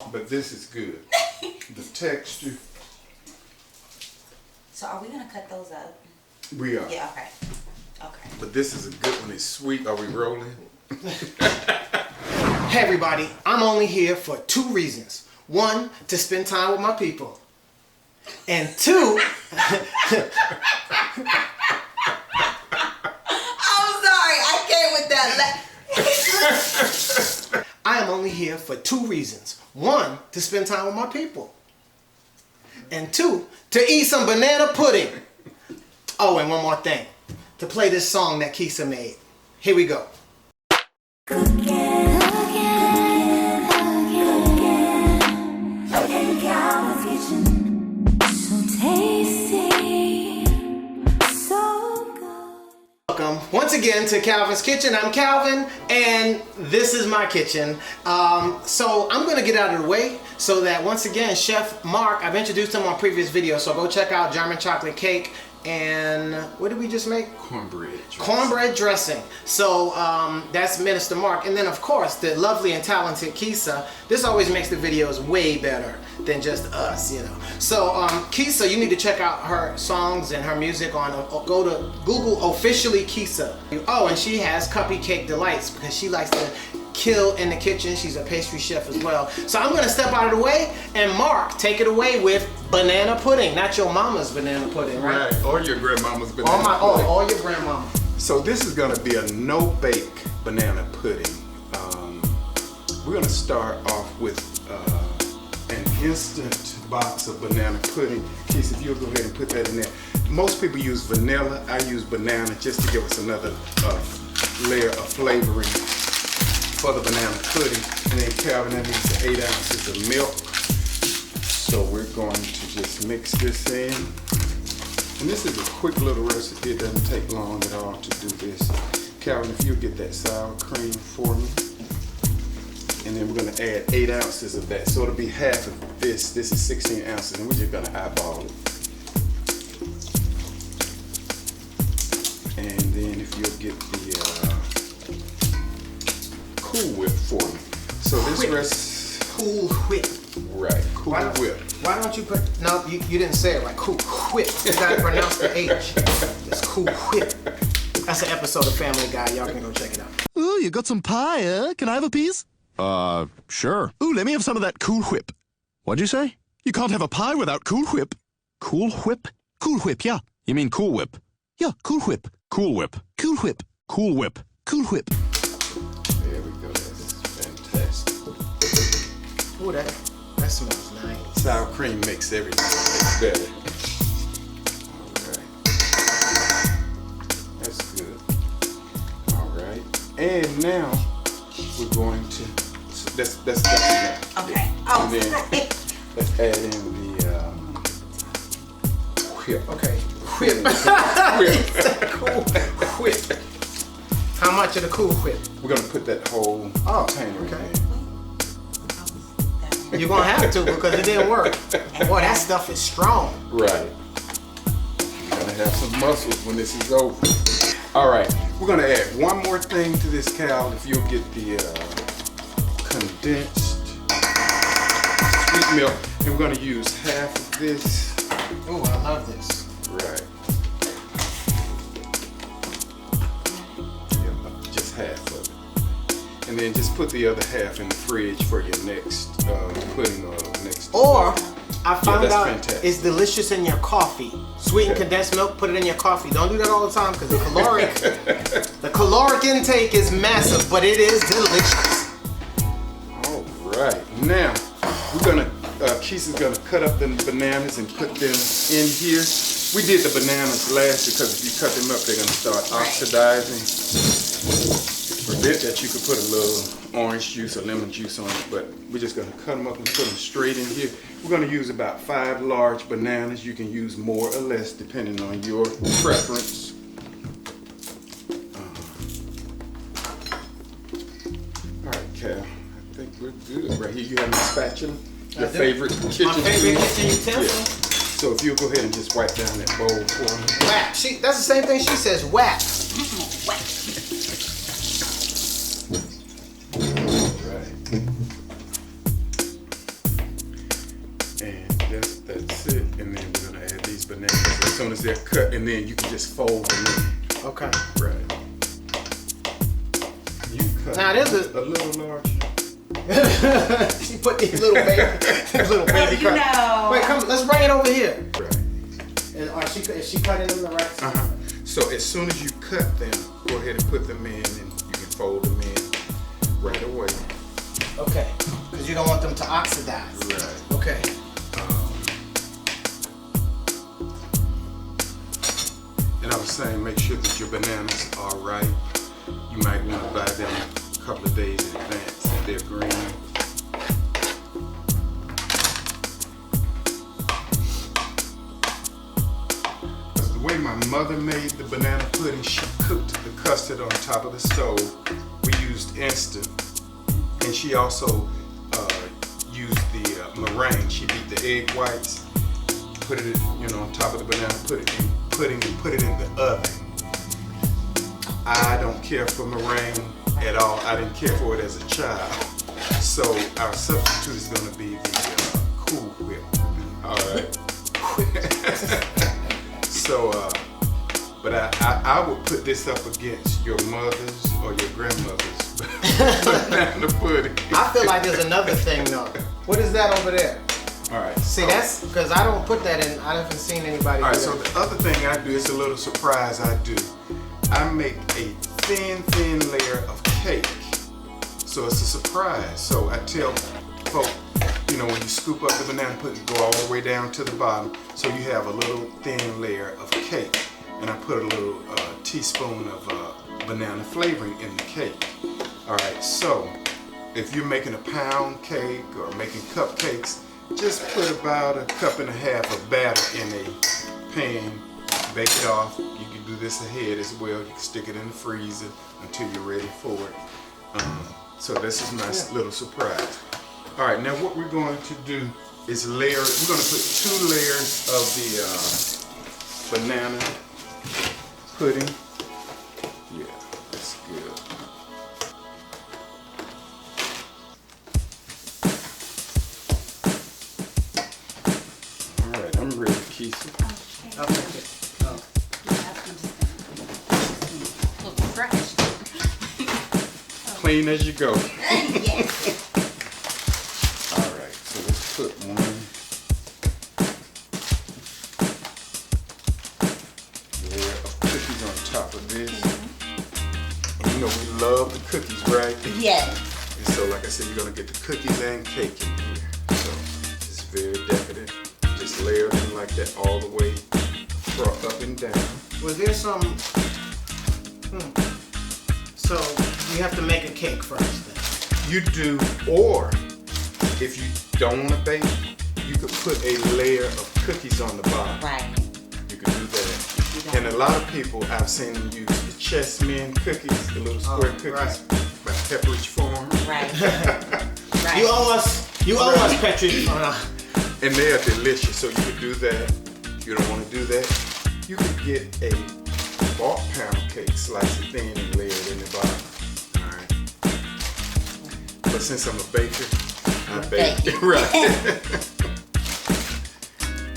But this is good. The texture. So are we gonna cut those up? We are. Yeah, okay. Okay. But this is a good one. It's sweet. Are we rolling? Hey everybody, I'm only here for 2 reasons. 1, to spend time with my people. And 2, I'm sorry, I came with that. I am only here for 2 reasons. 1, to spend time with my people. And 2, to eat some banana pudding. Oh, and one more thing. To play this song that Keysa made. Here we go. Welcome once again to Calvin's Kitchen. I'm Calvin and this is my kitchen. So I'm gonna get out of the way so that once again Chef Mark, I've introduced him on previous videos, so go check out German chocolate cake and what did we just make? Cornbread dressing. Cornbread dressing. So that's Minister Mark, and then of course the lovely and talented Keysa. This always makes the videos way better than just us, you know. So Keysa, you need to check out her songs and her music on, go to Google officially Keysa. Oh, and she has Cuppy Cake Delights because she likes to kill in the kitchen. She's a pastry chef as well. So I'm gonna step out of the way and Mark, take it away with banana pudding. Not your mama's banana pudding, right? Right, or your grandmama's banana pudding. Or your grandmama. So this is gonna be a no-bake banana pudding. We're gonna start off with an instant box of banana pudding. Keith, if you'll go ahead and put that in there. Most people use vanilla. I use banana just to give us another layer of flavoring for the banana pudding. And then Calvin, that needs 8 ounces of milk. So we're going to just mix this in. And this is a quick little recipe. It doesn't take long at all to do this. Calvin, if you'll get that sour cream for me. And then we're gonna add 8 ounces of that. So it'll be half of this. This is 16 ounces, and we're just gonna eyeball it. And then if you'll get the Cool Whip for me. So this recipe. Cool Whip. Right, Cool Whip. Why don't you put, no, you didn't say it right. Cool Whip. You gotta pronounce the H. It's Cool Whip. That's an episode of Family Guy. Y'all can go check it out. Ooh, you got some pie, eh? Can I have a piece? Sure. Ooh, let me have some of that Cool Whip. What'd you say? You can't have a pie without Cool Whip. Cool Whip? Cool Whip, yeah. You mean Cool Whip? Yeah, Cool Whip. Cool Whip. Cool Whip. Cool Whip. Cool Whip. There we go. That's fantastic. Ooh, that smells nice. Sour cream makes everything better. Alright. That's good. Alright. And now we're going to, that's enough. Okay. Yeah. Oh, and then let's add in the whip. Okay. Whip. Cool Whip. How much of the Cool Whip? We're gonna put that whole container in there. You're gonna have to because it didn't work. Boy, that stuff is strong. Right. You're gonna have some muscles when this is over. Alright, we're gonna add one more thing to this, Cal. If you'll get the condensed sweet milk. And we're gonna use half of this. Oh, I love this. Right. Yeah, just half of it. And then just put the other half in the fridge for your next pudding or next. Or I found out fantastic. it's delicious in your coffee. Sweetened condensed milk, put it in your coffee. Don't do that all the time because the caloric intake is massive, but it is delicious. All right, now we're gonna. Keysa's gonna cut up the bananas and put them in here. We did the bananas last because if you cut them up, they're gonna start oxidizing. Prevent that, you could put a little orange juice or lemon juice on it, but we're just gonna cut them up and put them straight in here. We're gonna use about 5 large bananas. You can use more or less depending on your preference. All right, Cal, I think we're good. Right here, you have a spatula. Your favorite kitchen My favorite kitchen utensil. Yeah. So if you'll go ahead and just wipe down that bowl for me. Whap. That's the same thing she says. Whap. whack. And that's it. And then we're gonna add these bananas as soon as they're cut, and then you can just fold them in. Okay. Right. You cut Now, there's a little larger. She put these little baby you know. Wait, come. Let's bring it over here. Right. And is she cutting them the right side? So as soon as you cut them, go ahead and put them in, and you can fold them in right away. Okay. Because you don't want them to oxidize. Right. Okay. And I was saying, make sure that your bananas are right. You might want to buy them a couple of days in advance if they're green. Because the way my mother made the banana pudding, she cooked the custard on top of the stove. We used instant. And she also used the meringue. She beat the egg whites, put it, on top of the banana pudding and put it in the oven. I don't care for meringue at all. I didn't care for it as a child. So our substitute is going to be the Cool Whip. All right. So, but I would put this up against your mother's or your grandmother's banana pudding. I feel like there's another thing though. What is that over there? All right. See, that's because I don't put that in. I haven't seen anybody. All right. do So that. the other thing I do is a little surprise. I do. I make a thin layer of cake. So it's a surprise. So I tell folk, when you scoop up the banana pudding, go all the way down to the bottom, so you have a little thin layer of cake. And I put a little teaspoon of banana flavoring in the cake. All right, so if you're making a pound cake or making cupcakes, just put about 1.5 cups of batter in a pan, bake it off. You can do this ahead as well. You can stick it in the freezer until you're ready for it. So this is my little surprise. All right, now what we're going to do is layer. We're going to put 2 layers of the banana pudding. Yeah, that's good. All right, I'm ready, Keysa. I'll take it. Oh. Look fresh. Clean as you go. Yes. All right, so let's put one layer of cookies on top of this. And we love the cookies, right? Yes. And so, like I said, you're gonna get the cookies and cake in here. So it's very decorative. Just layer them like that all the way up and down. Was there some? So you have to make a cake first. Then. You do, or if you don't want to bake, you could put a layer of cookies on the bottom. Right. You could do that. And a lot of people, I've seen them use the Chessmen cookies, the little square cookies right. by Pepperidge Farm. Right. Right. You owe us, Patrick. And they are delicious, so you could do that. If you don't want to do that, you could get a bulk pound cake, slice it thin and layer it in the bottom. All right. But since I'm a baker, I bake. Right.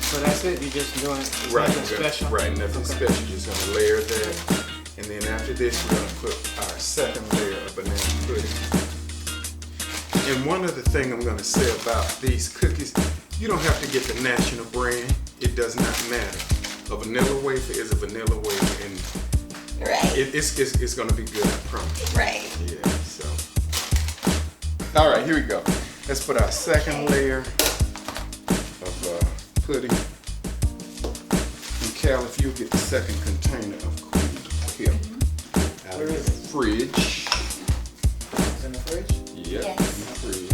So that's it. You just doing Right, nothing special. Right, nothing special. Just gonna layer that, and then after this, we're gonna put our second layer of banana pudding. And one other thing I'm gonna say about these cookies, you don't have to get the national brand. It does not matter. A vanilla wafer is a vanilla wafer, and Right. it's gonna be good. I promise. Right. Yeah. So, all right, here we go. Let's put our second layer of pudding. And Cal, if you get the second container of Cool Whip out of the fridge. It's in the fridge. Yep, Yes. in the fridge.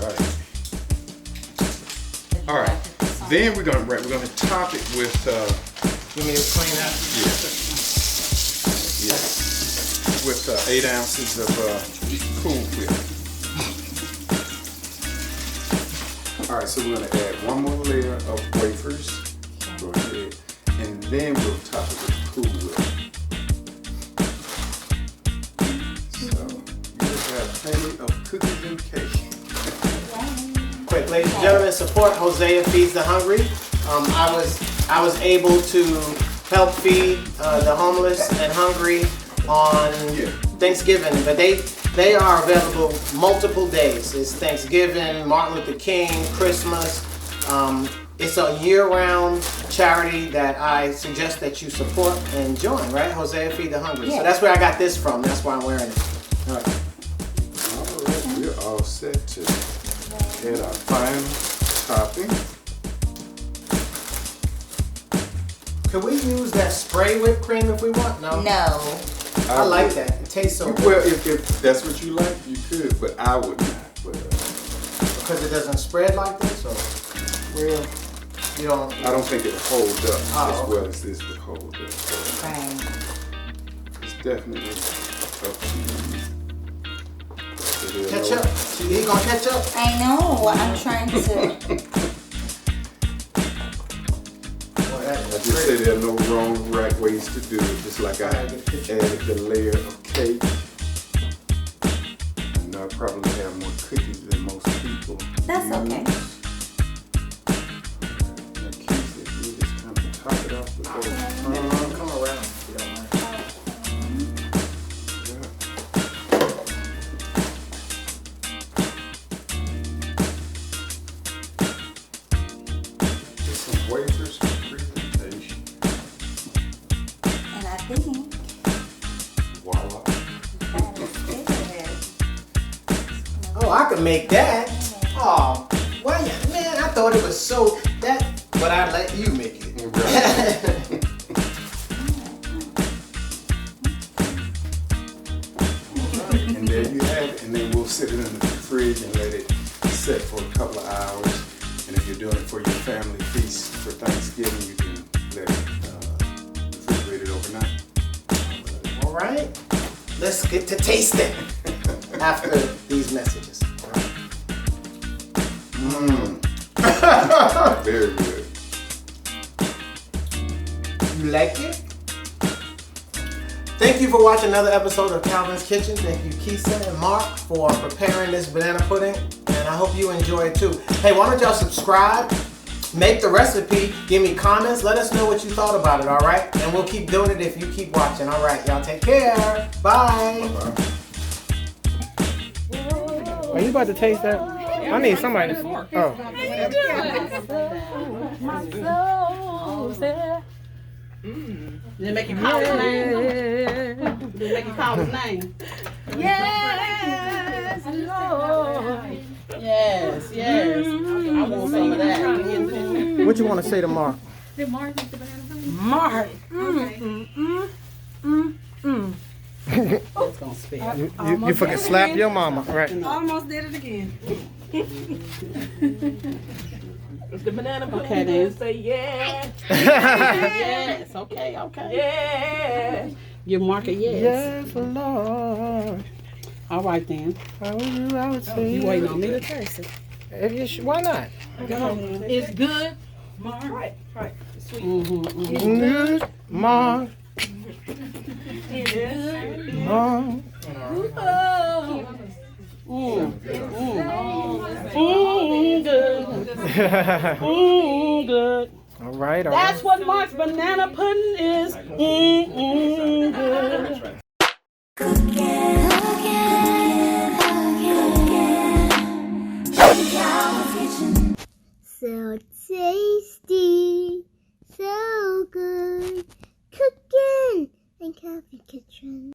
Right. All right. Then we're gonna top it with You mean to clean that? with 8 ounces of Cool Whip. All right, so we're gonna add one more layer of wafers. Go ahead, and then we'll top it with Cool Whip. So you have plenty of cookies and cake. Quick, ladies and gentlemen, support Hosea Feeds the Hungry. I was able to help feed the homeless and hungry on Thanksgiving, but they are available multiple days. It's Thanksgiving, Martin Luther King, Christmas. It's a year-round charity that I suggest that you support and join, right? Hosea Feed the Hungry. So that's where I got this from. That's why I'm wearing it. All right. All right, we're all set to add our final topping. Could we use that spray whipped cream if we want? No. No. I like that. It tastes so good. Well, if that's what you like, you could, but I would not. But, Because it doesn't spread like this, or well, you don't. I don't think it'll hold up as okay. well as this would hold up. So Right. it's definitely up to you. Catch up. He gonna catch up. I know. I'm trying to. I just say there are no wrong or right ways to do it. Just like I added the layer of cake. And I probably have more cookies than most people. That's use. okay. And Keysa, if you just kind of top it off with those. Come around if you don't mind. Just some wafers for presentation. And I think Voila. that is it. Oh, I could make that. Oh, well, man, I thought it was so that, but I let you make it. And there you have it. And then we'll sit it in the fridge and let it set for a couple of hours. And if you're doing it for your family feast for Thanksgiving, you can let it refrigerate it overnight. All right, let's get to tasting after these messages. Very good. You like it? Thank you for watching another episode of Calvin's Kitchen. Thank you, Keysa and Mark, for preparing this banana pudding, and I hope you enjoy it too. Hey, why don't y'all subscribe, make the recipe, give me comments, let us know what you thought about it, all right? And we'll keep doing it if you keep watching. All right, y'all take care. Bye. Bye-bye. Are you about to taste that? I need somebody. Oh. Did it make you call his name? Did it make you call his name? Yes, Lord. Yes, yes. I want some of that. What you want to say to Mark? Mark. It's gonna spit. You forget slap your mama, right? Almost did it again. It's the banana pudding. Okay, then. Say yeah. Yes. Okay. Okay. Yeah. Give Mark a yes. Yes, Lord. All right then. I would say. You waiting on me to taste it? Why not? It's good. Mark. Right. Sweet. Good, Mark. It is. Mark. Good. Good. All right. That's what Mark's banana pudding is. So tasty.